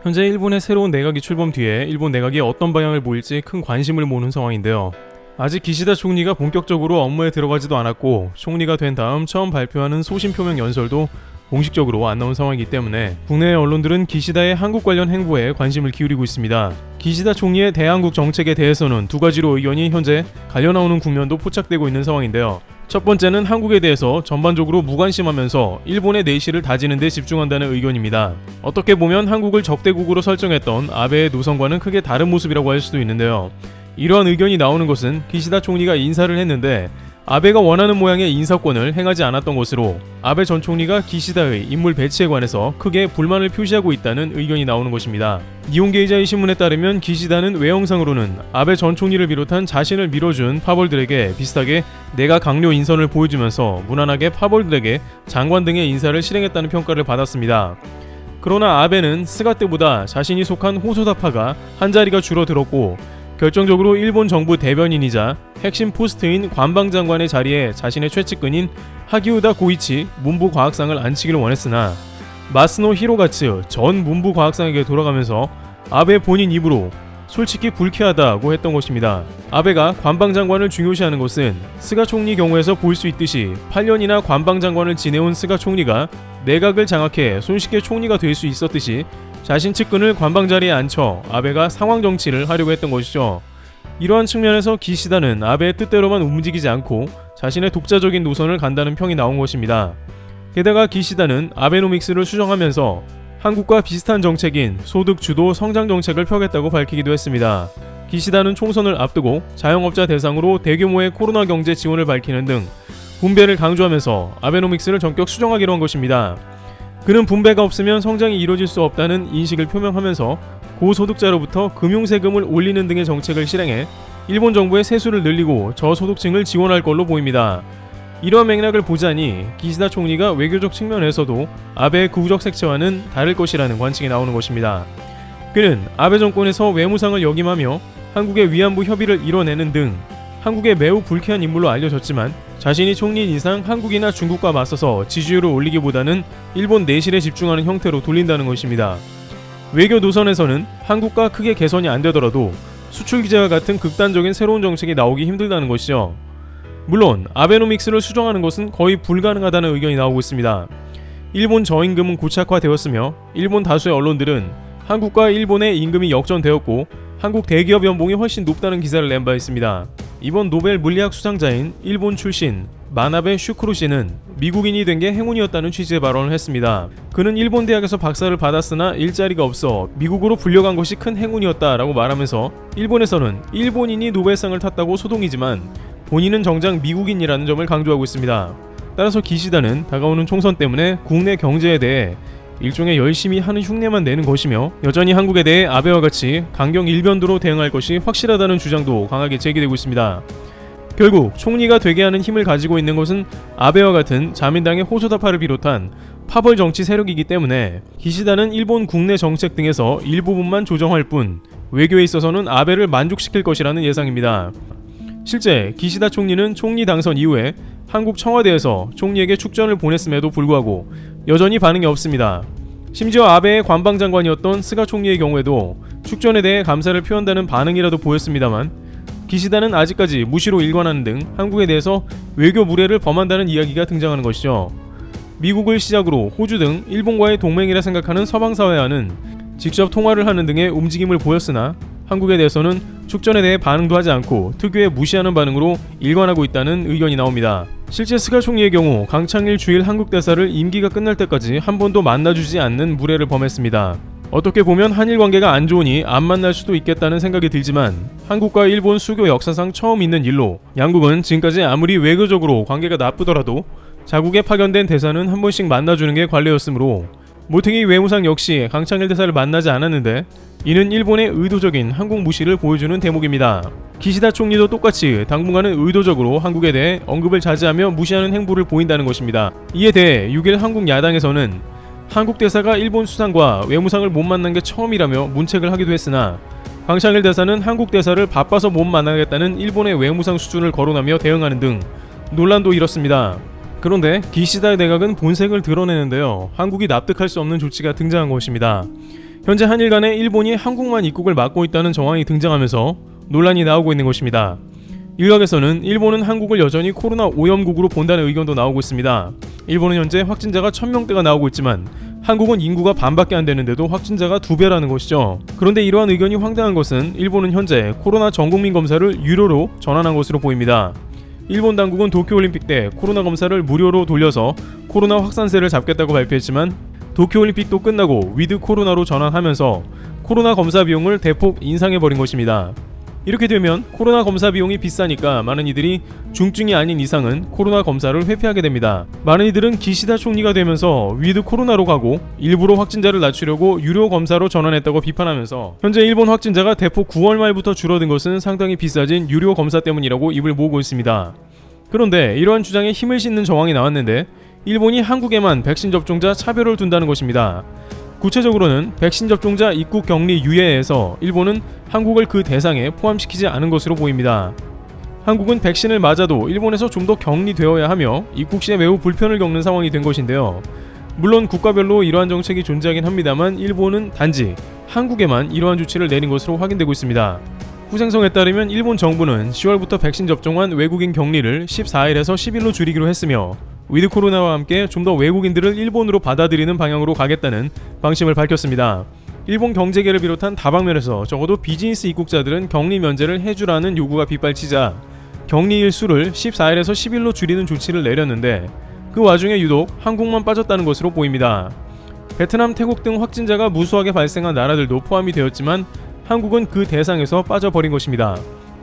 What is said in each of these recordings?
현재 일본의 새로운 내각이 출범 뒤에 일본 내각이 어떤 방향을 보일지 큰 관심을 모으는 상황인데요. 아직 기시다 총리가 본격적으로 업무에 들어가지도 않았고 총리가 된 다음 처음 발표하는 소신표명 연설도 공식적으로 안 나온 상황이기 때문에 국내 언론들은 기시다의 한국 관련 행보에 관심을 기울이고 있습니다. 기시다 총리의 대한국 정책에 대해서는 두 가지로 의견이 현재 갈려 나오는 국면도 포착되고 있는 상황인데요. 첫 번째는 한국에 대해서 전반적으로 무관심하면서 일본의 내실을 다지는 데 집중한다는 의견입니다. 어떻게 보면 한국을 적대국으로 설정했던 아베의 노선과는 크게 다른 모습이라고 할 수도 있는데요. 이러한 의견이 나오는 것은 기시다 총리가 인사를 했는데 아베가 원하는 모양의 인사권을 행하지 않았던 것으로 아베 전 총리가 기시다의 인물 배치에 관해서 크게 불만을 표시하고 있다는 의견이 나오는 것입니다. 니혼게이자의 신문에 따르면 기시다는 외형상으로는 아베 전 총리를 비롯한 자신을 밀어준 파벌들에게 비슷하게 내가 강료 인선을 보여주면서 무난하게 파벌들에게 장관 등의 인사를 실행했다는 평가를 받았습니다. 그러나 아베는 스가 때보다 자신이 속한 호소다파가 한 자리가 줄어들었고 결정적으로 일본 정부 대변인이자 핵심 포스트인 관방장관의 자리에 자신의 최측근인 하기우다 고이치 문부과학상을 앉히기를 원했으나 마스노 히로가츠 전 문부과학상에게 돌아가면서 아베 본인 입으로 솔직히 불쾌하다고 했던 것입니다. 아베가 관방장관을 중요시하는 것은 스가 총리 경우에서 볼 수 있듯이 8년이나 관방장관을 지내온 스가 총리가 내각을 장악해 손쉽게 총리가 될 수 있었듯이 자신 측근을 관방 자리에 앉혀 아베가 상황 정치를 하려고 했던 것이죠. 이러한 측면에서 기시다는 아베의 뜻대로만 움직이지 않고 자신의 독자적인 노선을 간다는 평이 나온 것입니다. 게다가 기시다는 아베노믹스를 수정하면서 한국과 비슷한 정책인 소득 주도 성장 정책을 펴겠다고 밝히기도 했습니다. 기시다는 총선을 앞두고 자영업자 대상으로 대규모의 코로나 경제 지원을 밝히는 등 분배를 강조하면서 아베노믹스를 전격 수정하기로 한 것입니다. 그는 분배가 없으면 성장이 이루어질 수 없다는 인식을 표명하면서 고소득자로부터 금융세금을 올리는 등의 정책을 실행해 일본 정부의 세수를 늘리고 저소득층을 지원할 걸로 보입니다. 이러한 맥락을 보자니 기시다 총리가 외교적 측면에서도 아베의 구구적 색채와는 다를 것이라는 관측이 나오는 것입니다. 그는 아베 정권에서 외무상을 역임하며 한국의 위안부 협의를 이뤄내는 등 한국에 매우 불쾌한 인물로 알려졌지만 자신이 총리인 이상 한국이나 중국과 맞서서 지지율을 올리기보다는 일본 내실에 집중하는 형태로 돌린다는 것입니다. 외교 노선에서는 한국과 크게 개선이 안 되더라도 수출 규제와 같은 극단적인 새로운 정책이 나오기 힘들다는 것이죠. 물론 아베노믹스를 수정하는 것은 거의 불가능하다는 의견이 나오고 있습니다. 일본 저임금은 고착화되었으며 일본 다수의 언론들은 한국과 일본의 임금이 역전되었고 한국 대기업 연봉이 훨씬 높다는 기사를 낸 바 있습니다. 이번 노벨 물리학 수상자인 일본 출신 마나베 슈크루 씨는 미국인이 된 게 행운이었다는 취지의 발언을 했습니다. 그는 일본 대학에서 박사를 받았으나 일자리가 없어 미국으로 불려간 것이 큰 행운이었다라고 말하면서 일본에서는 일본인이 노벨상을 탔다고 소동이지만 본인은 정작 미국인이라는 점을 강조하고 있습니다. 따라서 기시다는 다가오는 총선 때문에 국내 경제에 대해 일종의 열심히 하는 흉내만 내는 것이며 여전히 한국에 대해 아베와 같이 강경 일변도로 대응할 것이 확실하다는 주장도 강하게 제기되고 있습니다. 결국 총리가 되게 하는 힘을 가지고 있는 것은 아베와 같은 자민당의 호소다파를 비롯한 파벌 정치 세력이기 때문에 기시다는 일본 국내 정책 등에서 일부분만 조정할 뿐 외교에 있어서는 아베를 만족시킬 것이라는 예상입니다. 실제 기시다 총리는 총리 당선 이후에 한국 청와대에서 총리에게 축전을 보냈음에도 불구하고 여전히 반응이 없습니다. 심지어 아베의 관방장관이었던 스가 총리의 경우에도 축전에 대해 감사를 표한다는 반응이라도 보였습니다만 기시다는 아직까지 무시로 일관하는 등 한국에 대해서 외교 무례를 범한다는 이야기가 등장하는 것이죠. 미국을 시작으로 호주 등 일본과의 동맹이라 생각하는 서방사회와는 직접 통화를 하는 등의 움직임을 보였으나 한국에 대해서는 축전에 대해 반응도 하지 않고 특유의 무시하는 반응으로 일관하고 있다는 의견이 나옵니다. 실제 스가 총리의 경우 강창일 주일 한국 대사를 임기가 끝날 때까지 한 번도 만나주지 않는 무례를 범했습니다. 어떻게 보면 한일 관계가 안 좋으니 안 만날 수도 있겠다는 생각이 들지만 한국과 일본 수교 역사상 처음 있는 일로 양국은 지금까지 아무리 외교적으로 관계가 나쁘더라도 자국에 파견된 대사는 한 번씩 만나주는 게 관례였으므로 모퉁이 외무상 역시 강창일 대사를 만나지 않았는데 이는 일본의 의도적인 한국 무시를 보여주는 대목입니다. 기시다 총리도 똑같이 당분간은 의도적으로 한국에 대해 언급을 자제하며 무시하는 행보를 보인다는 것입니다. 이에 대해 6일 한국 야당에서는 한국 대사가 일본 수상과 외무상을 못 만난 게 처음이라며 문책을 하기도 했으나 강창일 대사는 한국 대사를 바빠서 못 만나겠다는 일본의 외무상 수준을 거론하며 대응하는 등 논란도 일었습니다. 그런데 기시다 내각은 본색을 드러내는데요. 한국이 납득할 수 없는 조치가 등장한 것입니다. 현재 한일 간에 일본이 한국만 입국을 막고 있다는 정황이 등장하면서 논란이 나오고 있는 것입니다. 일각에서는 일본은 한국을 여전히 코로나 오염국으로 본다는 의견도 나오고 있습니다. 일본은 현재 확진자가 1000명대가 나오고 있지만 한국은 인구가 반밖에 안 되는데도 확진자가 2배라는 것이죠. 그런데 이러한 의견이 황당한 것은 일본은 현재 코로나 전국민 검사를 유료로 전환한 것으로 보입니다. 일본 당국은 도쿄올림픽 때 코로나 검사를 무료로 돌려서 코로나 확산세를 잡겠다고 발표했지만 도쿄올림픽도 끝나고 위드 코로나로 전환하면서 코로나 검사 비용을 대폭 인상해버린 것입니다. 이렇게 되면 코로나 검사 비용이 비싸니까 많은 이들이 중증이 아닌 이상은 코로나 검사를 회피하게 됩니다. 많은 이들은 기시다 총리가 되면서 위드 코로나로 가고 일부러 확진자를 낮추려고 유료 검사로 전환했다고 비판하면서 현재 일본 확진자가 대폭 9월 말부터 줄어든 것은 상당히 비싸진 유료 검사 때문이라고 입을 모으고 있습니다. 그런데 이러한 주장에 힘을 싣는 정황이 나왔는데 일본이 한국에만 백신 접종자 차별을 둔다는 것입니다. 구체적으로는 백신 접종자 입국 격리 유예에서 일본은 한국을 그 대상에 포함시키지 않은 것으로 보입니다. 한국은 백신을 맞아도 일본에서 좀 더 격리되어야 하며 입국 시에 매우 불편을 겪는 상황이 된 것인데요. 물론 국가별로 이러한 정책이 존재하긴 합니다만 일본은 단지 한국에만 이러한 조치를 내린 것으로 확인되고 있습니다. 후생성에 따르면 일본 정부는 10월부터 백신 접종한 외국인 격리를 14일에서 10일로 줄이기로 했으며 위드 코로나와 함께 좀 더 외국인들을 일본으로 받아들이는 방향으로 가겠다는 방침을 밝혔습니다. 일본 경제계를 비롯한 다방면에서 적어도 비즈니스 입국자들은 격리 면제를 해주라는 요구가 빗발치자 격리일 수를 14일에서 10일로 줄이는 조치를 내렸는데 그 와중에 유독 한국만 빠졌다는 것으로 보입니다. 베트남, 태국 등 확진자가 무수하게 발생한 나라들도 포함이 되었지만 한국은 그 대상에서 빠져버린 것입니다.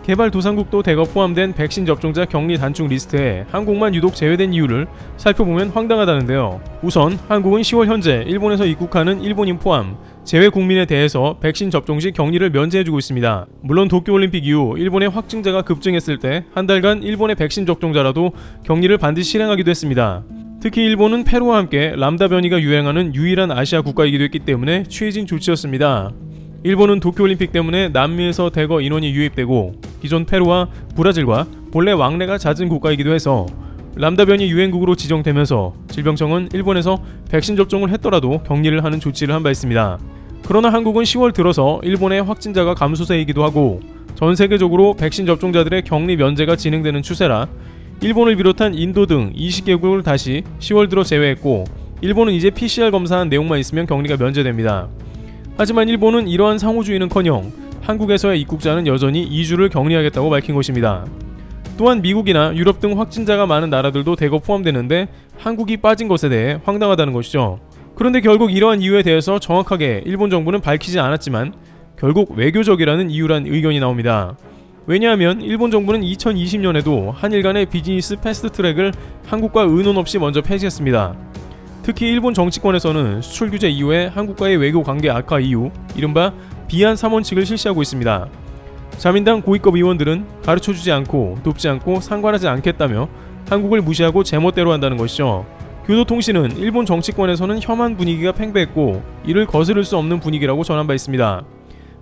개발도상국도 대거 포함된 백신 접종자 격리 단축 리스트에 한국만 유독 제외된 이유를 살펴보면 황당하다는데요. 우선 한국은 10월 현재 일본에서 입국하는 일본인 포함 제외 국민에 대해서 백신 접종 시 격리를 면제해주고 있습니다. 물론 도쿄올림픽 이후 일본의 확진자가 급증했을 때 한 달간 일본의 백신 접종자라도 격리를 반드시 실행하기도 했습니다. 특히 일본은 페루와 함께 람다 변이가 유행하는 유일한 아시아 국가이기도 했기 때문에 취해진 조치였습니다. 일본은 도쿄올림픽 때문에 남미에서 대거 인원이 유입되고 기존 페루와 브라질과 본래 왕래가 잦은 국가이기도 해서 람다 변이 유행국으로 지정되면서 질병청은 일본에서 백신 접종을 했더라도 격리를 하는 조치를 한 바 있습니다. 그러나 한국은 10월 들어서 일본의 확진자가 감소세이기도 하고 전 세계적으로 백신 접종자들의 격리 면제가 진행되는 추세라 일본을 비롯한 인도 등 20개국을 다시 10월 들어 제외했고 일본은 이제 PCR 검사한 내용만 있으면 격리가 면제됩니다. 하지만 일본은 이러한 상호주의는커녕 한국에서의 입국자는 여전히 2주를 격리하겠다고 밝힌 것입니다. 또한 미국이나 유럽 등 확진자가 많은 나라들도 대거 포함되는데 한국이 빠진 것에 대해 황당하다는 것이죠. 그런데 결국 이러한 이유에 대해서 정확하게 일본 정부는 밝히지 않았지만 결국 외교적이라는 이유란 의견이 나옵니다. 왜냐하면 일본 정부는 2020년에도 한일 간의 비즈니스 패스트트랙을 한국과 의논 없이 먼저 폐지했습니다. 특히 일본 정치권에서는 수출 규제 이후에 한국과의 외교 관계 악화 이후 이른바 비한 3원칙을 실시하고 있습니다. 자민당 고위급 의원들은 가르쳐주지 않고 돕지 않고 상관하지 않겠다며 한국을 무시하고 제멋대로 한다는 것이죠. 교도통신은 일본 정치권에서는 혐한 분위기가 팽배했고 이를 거스를 수 없는 분위기라고 전한 바 있습니다.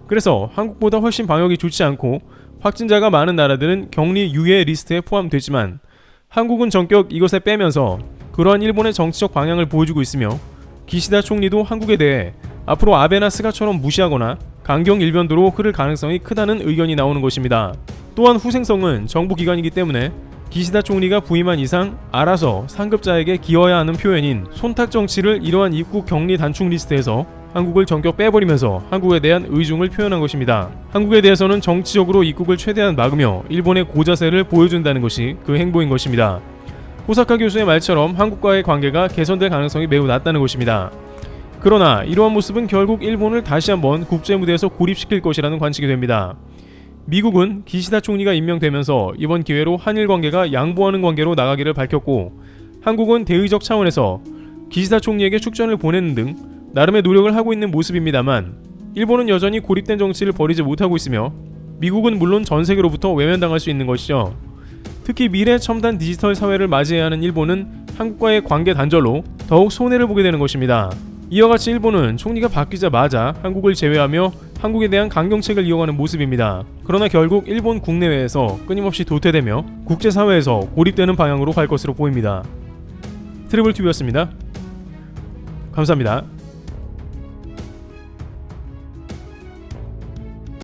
그래서 한국보다 훨씬 방역이 좋지 않고 확진자가 많은 나라들은 격리 유예 리스트에 포함되지만 한국은 전격 이것에 빼면서 그러한 일본의 정치적 방향을 보여주고 있으며 기시다 총리도 한국에 대해 앞으로 아베나 스가처럼 무시하거나 강경 일변도로 흐를 가능성이 크다는 의견이 나오는 것입니다. 또한 후생성은 정부 기관이기 때문에 기시다 총리가 부임한 이상 알아서 상급자에게 기여해야 하는 표현인 손탁 정치를 이러한 입국 격리 단축 리스트에서 한국을 전격 빼버리면서 한국에 대한 의중을 표현한 것입니다. 한국에 대해서는 정치적으로 입국을 최대한 막으며 일본의 고자세를 보여준다는 것이 그 행보인 것입니다. 호사카 교수의 말처럼 한국과의 관계가 개선될 가능성이 매우 낮다는 것입니다. 그러나 이러한 모습은 결국 일본을 다시 한번 국제무대에서 고립시킬 것이라는 관측이 됩니다. 미국은 기시다 총리가 임명되면서 이번 기회로 한일 관계가 양보하는 관계로 나가기를 밝혔고 한국은 대의적 차원에서 기시다 총리에게 축전을 보내는 등 나름의 노력을 하고 있는 모습입니다만 일본은 여전히 고립된 정치를 버리지 못하고 있으며 미국은 물론 전 세계로부터 외면당할 수 있는 것이죠. 특히 미래 첨단 디지털 사회를 맞이해야 하는 일본은 한국과의 관계 단절로 더욱 손해를 보게 되는 것입니다. 이와 같이 일본은 총리가 바뀌자마자 한국을 제외하며 한국에 대한 강경책을 이어가는 모습입니다. 그러나 결국 일본 국내외에서 끊임없이 도태되며 국제사회에서 고립되는 방향으로 갈 것으로 보입니다. 트리블TV였습니다. 감사합니다.